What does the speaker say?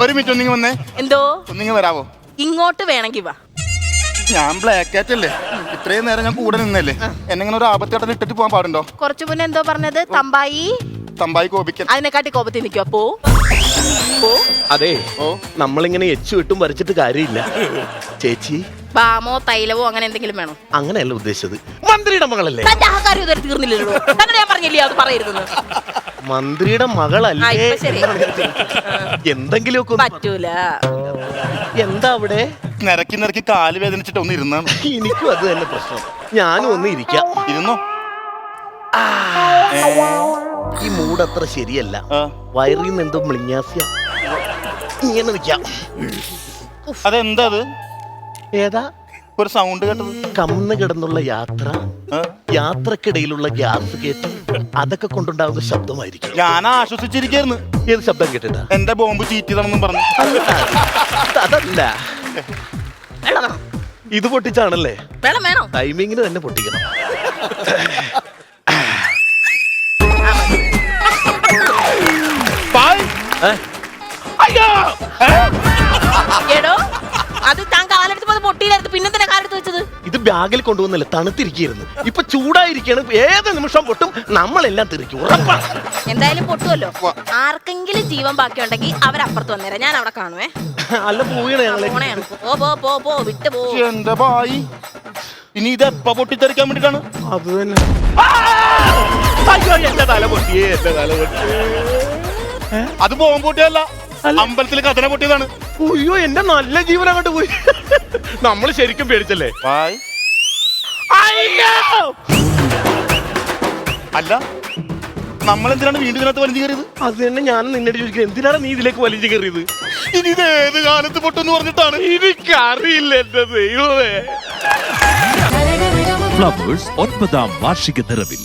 ഒരു മിനിറ്റ് ഒന്നിങ്ങ് വന്നേ. എന്തോ ഒന്നിങ്ങ് വരാവോ? ഇങ്ങോട്ട് വേണമെങ്കിൽ വാ. ഞാൻ ബ്ലാക്ക് ആറ്റ് അല്ലേ, ഇത്രയും നേരം ഞാൻ കൂടെ നിന്നല്ലേ, എന്നെങ്ങനെ ഒരു ആപത്തേട്ടൻ ഇട്ടിട്ട് പോകാൻ പാടുണ്ടോ? കുറച്ചു മുന്നേ എന്തോ പറഞ്ഞത്? തമ്പായി കോപിക്കൻ. അതിനെക്കാട്ടി കോപത്തിൽ നിൽക്കുക. പോ. അതെ, നമ്മളിങ്ങനെ എച്ചു വിട്ടും വരച്ചിട്ട് കാര്യമില്ല ചേച്ചി. ബാമോ തൈലവോ അങ്ങനെ എന്തെങ്കിലും വേണോ? അങ്ങനെയല്ല ഉദ്ദേശിച്ചത്, മന്ത്രിയുടെ മകളല്ലേ? തന്റെ അഹങ്കാരം ഇതുവരെ തീർന്നില്ലല്ലോ. അങ്ങനെ ഞാൻ പറഞ്ഞില്ലേ അത് പറയരുതെന്ന്. മന്ത്രിയുടെ മകളല്ലേ? എന്തെങ്കിലുമൊക്കെ പറ്റൂല. എന്താ അവിടെ? നിരക്കി നിരക്കി കാല് വേദനിച്ചിട്ട് ഒന്ന് ഇരുന്നാണ്. എനിക്കും അത് തന്നെ പ്രശ്നം. ഞാനും ഒന്ന് ഇരിക്കാം. ഇരുന്നോ? ഈ മൂഡ് അത്ര ശരിയല്ല. വയറിൽ നിന്ന് എന്തോ മിളിഞ്ഞാസ്യ. ഇങ്ങനെ നിൽക്കാം. അതെന്താ അത്? ഏതാ ഒരു സൗണ്ട് കേട്ടത്? കമ്മന്ന് കിടന്നുള്ള യാത്ര, യാത്രക്കിടയിലുള്ള ഗ്യാസ് കയറ്റി, അതൊക്കെ കൊണ്ടുണ്ടാകുന്ന ശബ്ദമായിരിക്കും. ഞാൻ ആശ്വസിച്ചിരിക്കായിരുന്നു. ഏത് ശബ്ദം കേട്ടിട്ടാ? എന്റെ ബോംബ് ചീറ്റിയതാണെന്നും പറഞ്ഞു. അതല്ല, ഇത് പൊട്ടിച്ചാണല്ലേ? വേണോ? ടൈമിങ്ങിന് തന്നെ പൊട്ടിക്കണം. എടോ, അത് താൻ കാലെടുത്ത് പൊട്ടിയിലായിരുന്നു, പിന്നെ തന്നെ കാലെടുത്ത് വെച്ചത്. ഇത് ബാഗിൽ കൊണ്ടുവന്നല്ലേ, തണുത്തിരിക്കുന്നു. ഇപ്പൊ ചൂടായിരിക്കണം, ഏത് നിമിഷം പൊട്ടും. നമ്മളെല്ലാം തിരിക്കും, ഉറപ്പാണ്. എന്തായാലും പൊട്ടുമല്ലോ. ആർക്കെങ്കിലും ജീവൻ ബാക്കിയുണ്ടെങ്കിൽ അവരപ്പുറത്ത് വന്നേരാം, ഞാൻ അവിടെ കാണുവേ. അല്ല, പോയാണ് പോ വിട്ട് പോ. എന്റെ ഭായി, ഇനി ഇത് എപ്പ പൊട്ടിത്തെറിക്കാൻ വേണ്ടിട്ടാണ്? അത് തന്നെ. അയ്യോ, എന്റെ തല പൊട്ടിയേ, എന്റെ തല പൊട്ടിയേ. അത് ബോംബ് പൊട്ടിയല്ല, അമ്പലത്തിൽ കഥന പൊട്ടിയതാണ്. അയ്യോ, എന്റെ നല്ല ജീവൻ അങ്ങോട്ട് പോയി. നമ്മൾ ശരിക്കും പേടിച്ചല്ലേ? അല്ല, നമ്മളെന്തിനാണ് വീണ്ടും ഇതിനകത്ത് വലിഞ്ഞു കയറിയത്? അത് തന്നെ ഞാൻ നിന്നോട് ചോദിക്കുന്നത്, എന്തിനാണ് നീ ഇതിലേക്ക് വലിഞ്ഞു കയറിയത്? ഇനി ഇത് ഏത് കാലത്ത് പൊട്ടെന്ന് പറഞ്ഞിട്ടാണ്? എനിക്കറിയില്ല എന്റെ ദൈവമേ. ഫ്ലവേഴ്സ് 9ാം വാർഷിക നിറവിൽ